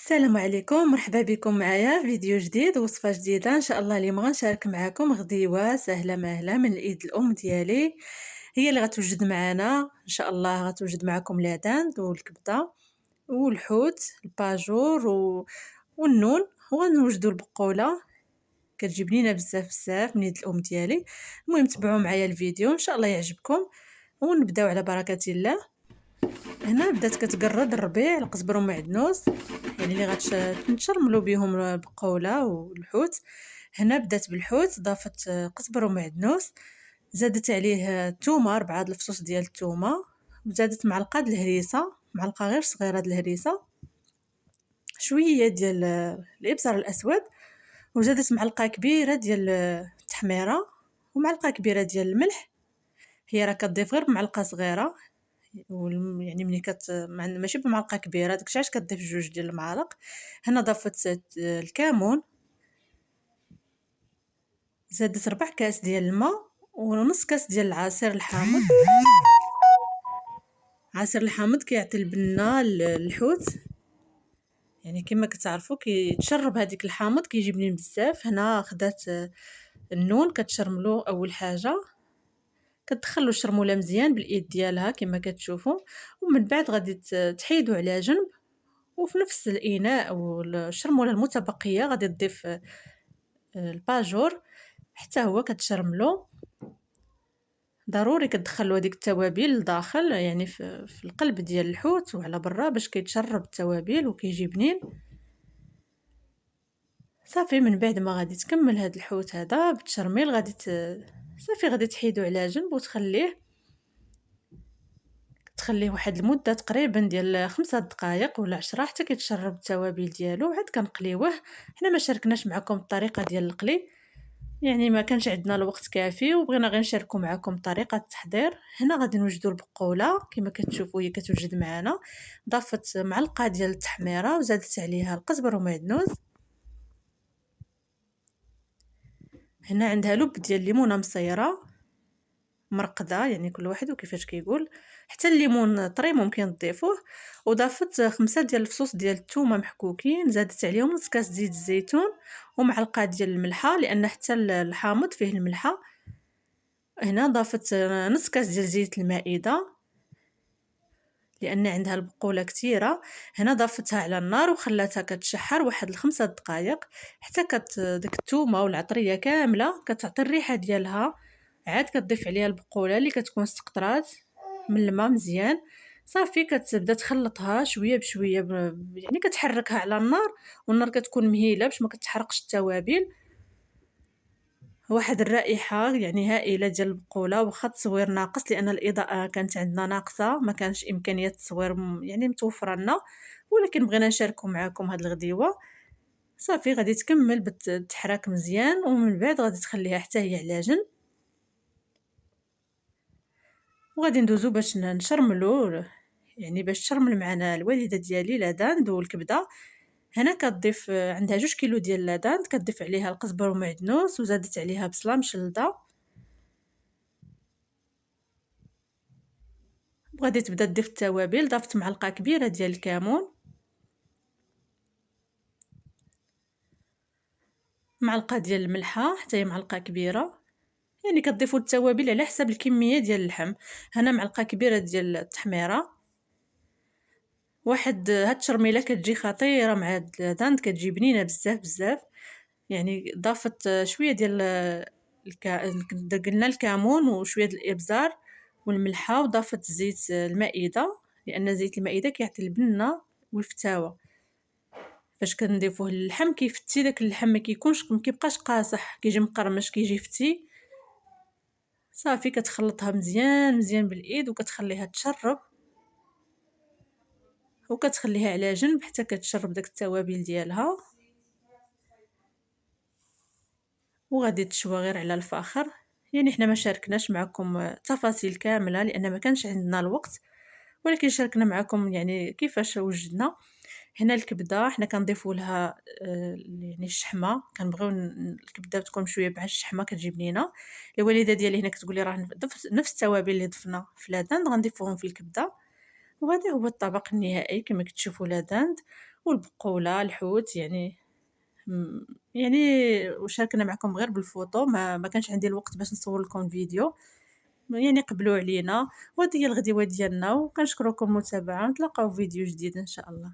السلام عليكم، مرحبا بكم معايا في فيديو جديد ووصفة جديدة ان شاء الله. اليوم غنشارك معكم غديوة سهلة ماهلة من اليد الام ديالي، هي اللي غتوجد معنا ان شاء الله. غتوجد معكم لا داند والكبده والحوت الباجور والنون، وغنوجدوا البقوله كتجي بنينه بزاف بزاف من يد الام ديالي. المهم تبعوا معايا الفيديو ان شاء الله يعجبكم ونبداو على بركه الله. هنا بدات كتقرد الربيع القزبر ومعدنوس، يعني اللي غتنشرملو بهم البقوله والحوت. هنا بدات بالحوت، ضافت قزبر ومعدنوس، زادت عليه الثومه 4 د الفصوص ديال الثومه، وزادت معلقه د الهريسه، معلقه غير صغيره د الهريسه، شويه ديال الابزار الاسود، وزادت معلقه كبيره ديال التحميره ومعلقه كبيره ديال الملح. هي راه كتضيف غير معلقه صغيره، يعني ملي ماشي بمعلقه كبيره، داكشي علاش كتضيف جوج ديال المعالق. هنا ضفت الكمون، زادت 4 كاس ديال الماء ونص كاس ديال العصير الحامض. عصير الحامض كيعطي البنه للحوت، يعني كما كتعرفوا كيتشرب هذيك الحامض كيجي بنين بزاف. هنا خدات النون كتشرملو اول حاجه، كتدخلوا الشرموله مزيان بالايد ديالها كما كتشوفوا، ومن بعد غادي تحيدو على جنب، وفي نفس الاناء او الشرموله المتبقيه غادي تضيف الباجور حتى هو كتشرملو. ضروري كتدخلوا هذيك التوابل لداخل، يعني في القلب ديال الحوت وعلى برا باش كيتشرب التوابل وكيجي بنين. صافي من بعد ما غادي تكمل هذا الحوت هذا بالتشرميل غادي صافي غادي تحيدو على جنب تخليه واحد المده تقريبا ديال 5 دقائق ولا 10 حتى كيتشرب التوابل ديالو. عاد كنقليوه. حنا ما شاركناش معكم الطريقه ديال القلي، يعني ما كانش عندنا الوقت كافي وبغينا غير نشاركوا معكم طريقه التحضير. هنا غادي نوجدوا البقوله كما كتشوفوا هي كتوجد معنا، ضافت معلقه ديال التحميره وزادت عليها القزبر ومعدنوس. هنا عندها لب ديال الليمونه مصيره مرقده، يعني كل واحد وكيفاش كيقول، حتى الليمون طري ممكن تضيفوه. وضافت 5 ديال الفصوص ديال الثومه محكوكين، زادت عليهم نص كاس زيت الزيتون ومعلقه ديال الملحه لان حتى الحامض فيه الملحه. هنا ضافت نص كاس ديال زيت المائده لان عندها البقوله كثيره. هنا ضافتها على النار وخلاتها كتشحر واحد 5 دقائق حتى ديك الثومه والعطريه كامله كتعطي الريحه ديالها. عاد كتضيف عليها البقوله اللي كتكون استقطرات من الماء مزيان. صافي كتبدا تخلطها شويه بشويه يعني كتحركها على النار، والنار كتكون مهيله باش ما كتحرقش التوابل. واحد الرائحه يعني هائله ديال البقوله، واخا التصوير ناقص لان الاضاءه كانت عندنا ناقصه، ما كانش امكانيه التصوير يعني متوفره لنا، ولكن بغينا نشاركوا معكم هذه الغديوه. صافي غادي تكمل بالتحراك مزيان ومن بعد غادي تخليها حتى هي على جنب، وغادي ندوزو باش نشرملو، يعني باش تشرمل معنا الوالده ديالي لاداند والكبده. هنا كتضيف عندها 2 كيلو ديال لاداند، كتضيف عليها القزبر ومعدنوس وزادت عليها بصله مشلده، وغادي تبدا تضيف التوابل. ضفت معلقه كبيره ديال الكمون، معلقه ديال الملحه حتى هي معلقه كبيره، يعني كتضيفوا التوابل على حسب الكميه ديال اللحم. هنا معلقه كبيره ديال التحميره. واحد هاد التشرميله كتجي خطيره مع هاد الداند، كتجي بنينه بزاف بزاف. يعني ضافت شويه ديال قلنا الكمون وشويه ديال الابزار والملحه، وضافت زيت المائده لان زيت المائده كيعطي البنه والفتاوه. فاش كنضيفوه للحم كيفتي داك اللحم، ما كيبقاش قاصح، كيجي مقرمش، كيجي فتي. صافي كتخلطها مزيان مزيان بالايد وكتخليها تشرب وكتخليها على جنب حتى كتشرب داك التوابل ديالها، وغادي تشوى غير على الفاخر. يعني حنا ما شاركناش معكم التفاصيل كامله لان ما كانش عندنا الوقت، ولكن شاركنا معكم يعني كيفاش وجدنا. هنا الكبده حنا كنضيفوا لها يعني الشحمه، كنبغيو الكبده تكون شويه مع الشحمه كتجي بنينه. الوالده ديالي هنا كتقول لي راه نضيف نفس التوابل اللي ضفنا في لاداند غنضيفوهم في الكبده. وهذا هو الطبق النهائي كما كتشوفوا لاداند والبقولة، الحوت يعني إمم، يعني وشاركنا معكم غير بالفوطو، ما كانش عندي الوقت باش نصور لكم فيديو، يعني قبلوا علينا، وهذه هي الغديوة ديالنا، وكنشكركم المتابعة، ونتلاقاو في فيديو جديد إن شاء الله.